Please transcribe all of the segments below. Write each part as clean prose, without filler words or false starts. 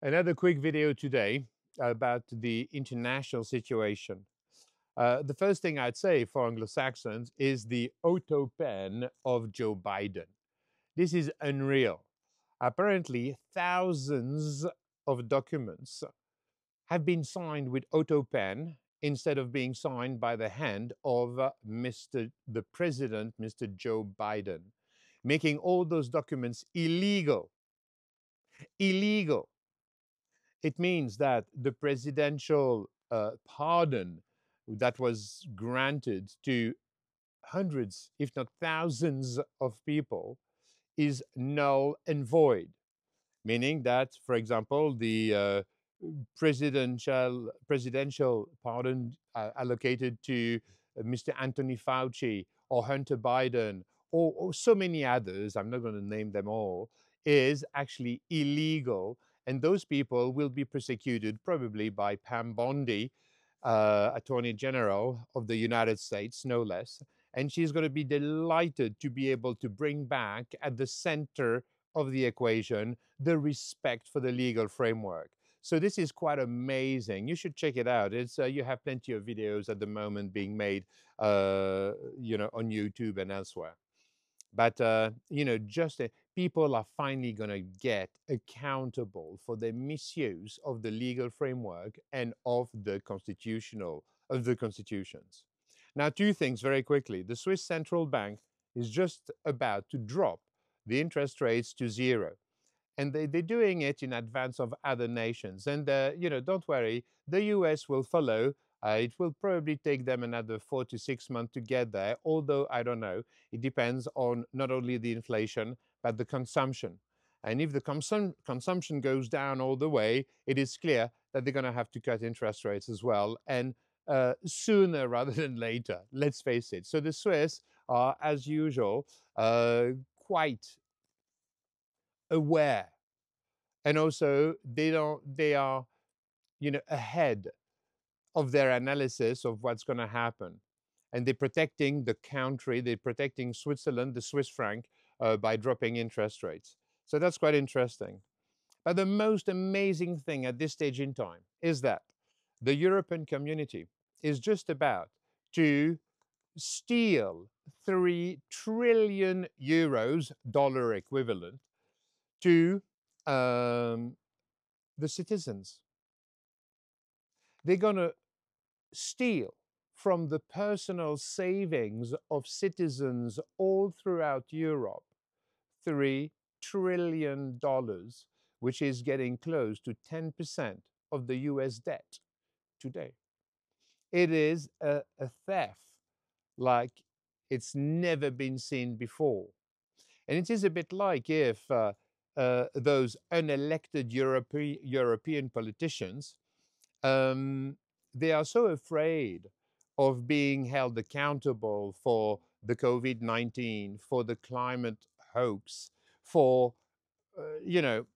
Another quick video today about the international situation. The first thing I'd say for Anglo-Saxons is the auto pen of Joe Biden. This is unreal. Apparently, thousands of documents have been signed with auto pen instead of being signed by the hand of the President, Mr. Joe Biden, making all those documents illegal. Illegal. It means that the presidential pardon that was granted to hundreds, if not thousands, of people is null and void, meaning that, for example, the presidential pardon allocated to Mr. Anthony Fauci or Hunter Biden or so many others, I'm not going to name them all, is actually illegal. And those people will be prosecuted probably by Pam Bondi, Attorney General of the United States, no less. And she's going to be delighted to be able to bring back at the center of the equation the respect for the legal framework. So this is quite amazing. You should check it out. It's you have plenty of videos at the moment being made, on YouTube and elsewhere. But just people are finally going to get accountable for the misuse of the legal framework and of the constitutions. Now, two things very quickly. The Swiss central bank is just about to drop the interest rates to zero, and they're doing it in advance of other nations. And don't worry, the US will follow. It will probably take them another 4 to 6 months to get there, although I don't know. It depends on not only the inflation, but the consumption. And if the consumption goes down all the way, it is clear that they're going to have to cut interest rates as well, and sooner rather than later, let's face it. So the Swiss are, as usual, quite aware, and also they are ahead of their analysis of what's going to happen, and they're protecting the country, they're protecting Switzerland, the Swiss franc, by dropping interest rates. So that's quite interesting. But the most amazing thing at this stage in time is that the European community is just about to steal 3 trillion euros, dollar equivalent, to um, the citizens. They're going to steal from the personal savings of citizens all throughout Europe $3 trillion, which is getting close to 10% of the US debt today. It is a theft like it's never been seen before. And it is a bit like if those unelected European politicians, um, they are so afraid of being held accountable for the COVID-19, for the climate hoax, for, you know,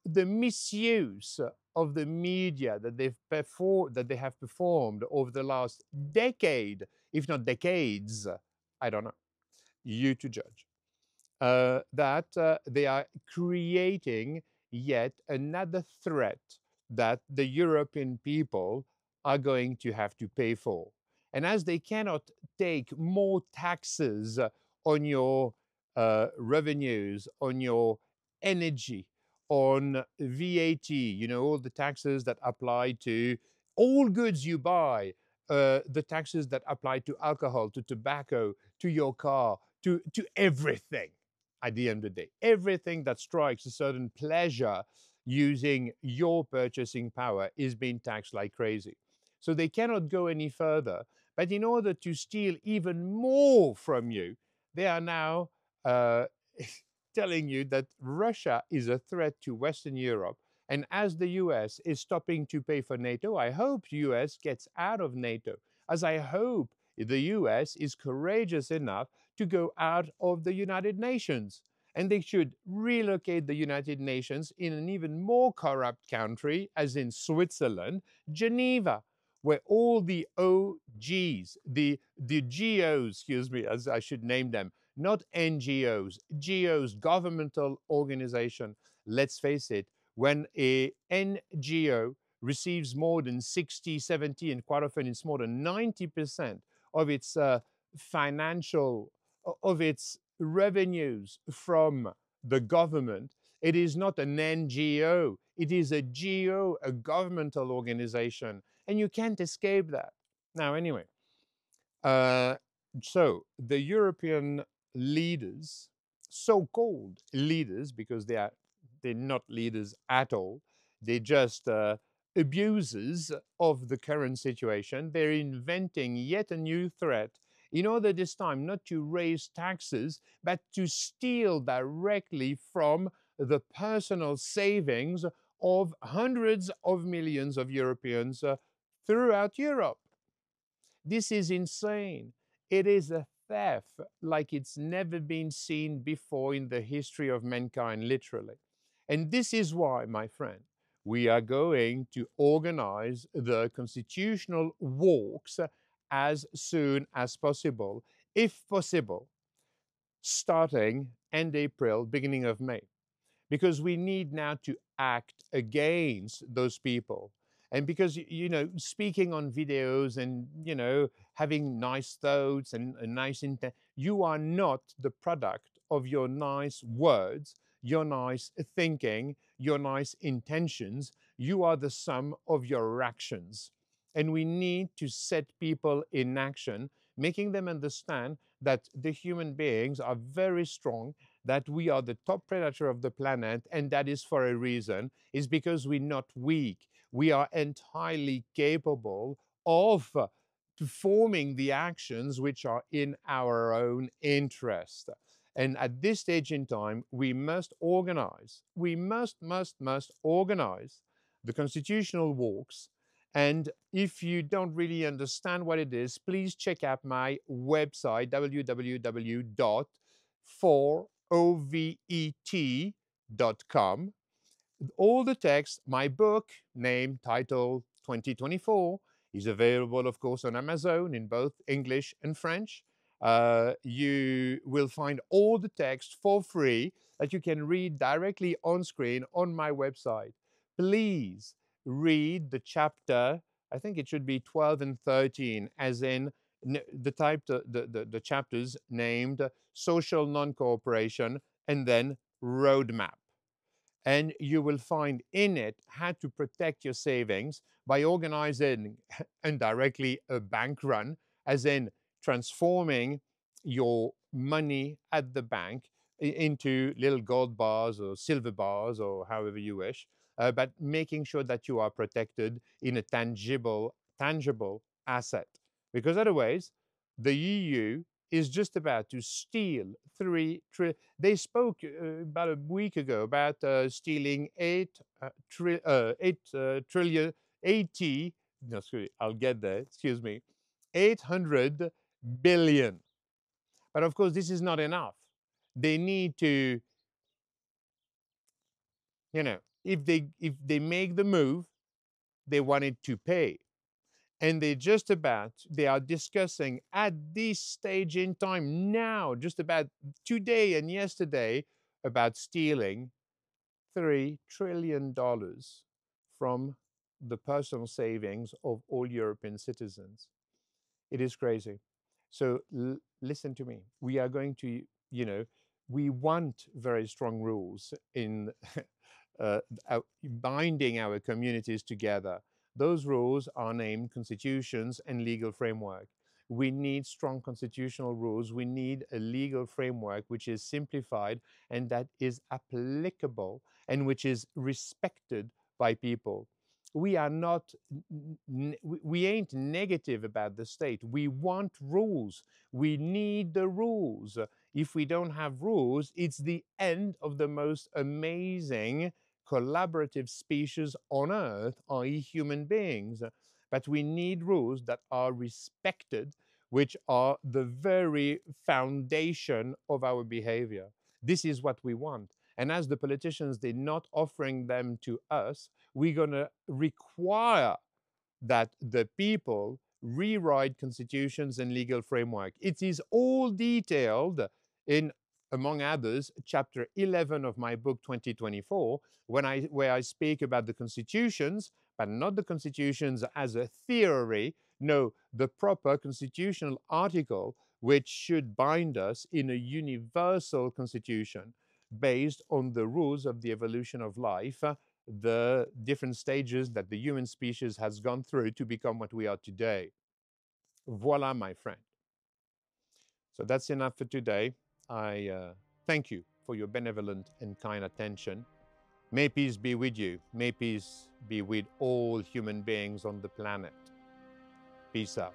the misuse of the media that they have performed over the last decade, if not decades. I don't know. You to judge. That they are creating yet another threat that the European people are going to have to pay for. And as they cannot take more taxes on your revenues, on your energy, on VAT, all the taxes that apply to all goods you buy, the taxes that apply to alcohol, to tobacco, to your car, to everything at the end of the day. Everything that strikes a certain pleasure using your purchasing power is being taxed like crazy. So they cannot go any further. But in order to steal even more from you, they are now uh, telling you that Russia is a threat to Western Europe. And as the US is stopping to pay for NATO, I hope the US gets out of NATO, as I hope the US is courageous enough to go out of the United Nations. And they should relocate the United Nations in an even more corrupt country, as in Switzerland, Geneva, where all the OGs, the GOs, excuse me, as I should name them, not NGOs, GOs, governmental organization, let's face it, when a NGO receives more than 60, 70, and quite often it's more than 90% of its financial, of its revenues from the government, it is not an NGO, it is a GO, a governmental organization, and you can't escape that. Now, anyway, uh, so the European leaders, so-called leaders, because they're not leaders at all, they're just abusers of the current situation. They're inventing yet a new threat in order this time not to raise taxes, but to steal directly from the personal savings of hundreds of millions of Europeans throughout Europe. This is insane. It is a theft like it's never been seen before in the history of mankind, literally. And this is why, my friend, we are going to organize the constitutional walks as soon as possible, if possible, starting end April, beginning of May, because we need now to act against those people. And because, you know, speaking on videos and, you know, having nice thoughts and a nice intent, you are not the product of your nice words, your nice thinking, your nice intentions. You are the sum of your actions. And we need to set people in action, making them understand that the human beings are very strong, that we are the top predator of the planet, and that is for a reason, is because we're not weak. We are entirely capable of performing the actions which are in our own interest. And at this stage in time, we must organize. We must organize the constitutional walks. And if you don't really understand what it is, please check out my website, www.4ovet.com. All the text, my book, name, title 2024, is available, of course, on Amazon in both English and French. You will find all the text for free that you can read directly on screen on my website. Please read the chapter, I think it should be 12 and 13, as in the chapters named Social Non-Cooperation and then Roadmap, and you will find in it how to protect your savings by organizing indirectly a bank run, as in transforming your money at the bank into little gold bars or silver bars or however you wish, but making sure that you are protected in a tangible asset. Because otherwise, the EU is just about to steal they spoke about a week ago about stealing 8 trillion, 80, no, sorry, I'll get there, excuse me, 800 billion. But of course, this is not enough. They need to, you know, if they make the move, they wanted to pay. And they are discussing at this stage in time now, just about today and yesterday, about stealing $3 trillion from the personal savings of all European citizens. It is crazy. So listen to me. We are going to, you know, we want very strong rules in uh, binding our communities together. Those rules are named constitutions and legal framework. We need strong constitutional rules. We need a legal framework which is simplified and that is applicable and which is respected by people. We are not, we ain't negative about the state. We want rules. We need the rules. If we don't have rules, it's the end of the most amazing collaborative species on earth, i.e., human beings. But we need rules that are respected, which are the very foundation of our behavior. This is what we want. And as the politicians, they're not offering them to us, we're going to require that the people rewrite constitutions and legal framework. It is all detailed in among others, chapter 11 of my book 2024, where I speak about the constitutions, but not the constitutions as a theory, no, the proper constitutional article which should bind us in a universal constitution based on the rules of the evolution of life, the different stages that the human species has gone through to become what we are today. Voila, my friend. So that's enough for today. I thank you for your benevolent and kind attention. May peace be with you. May peace be with all human beings on the planet. Peace out.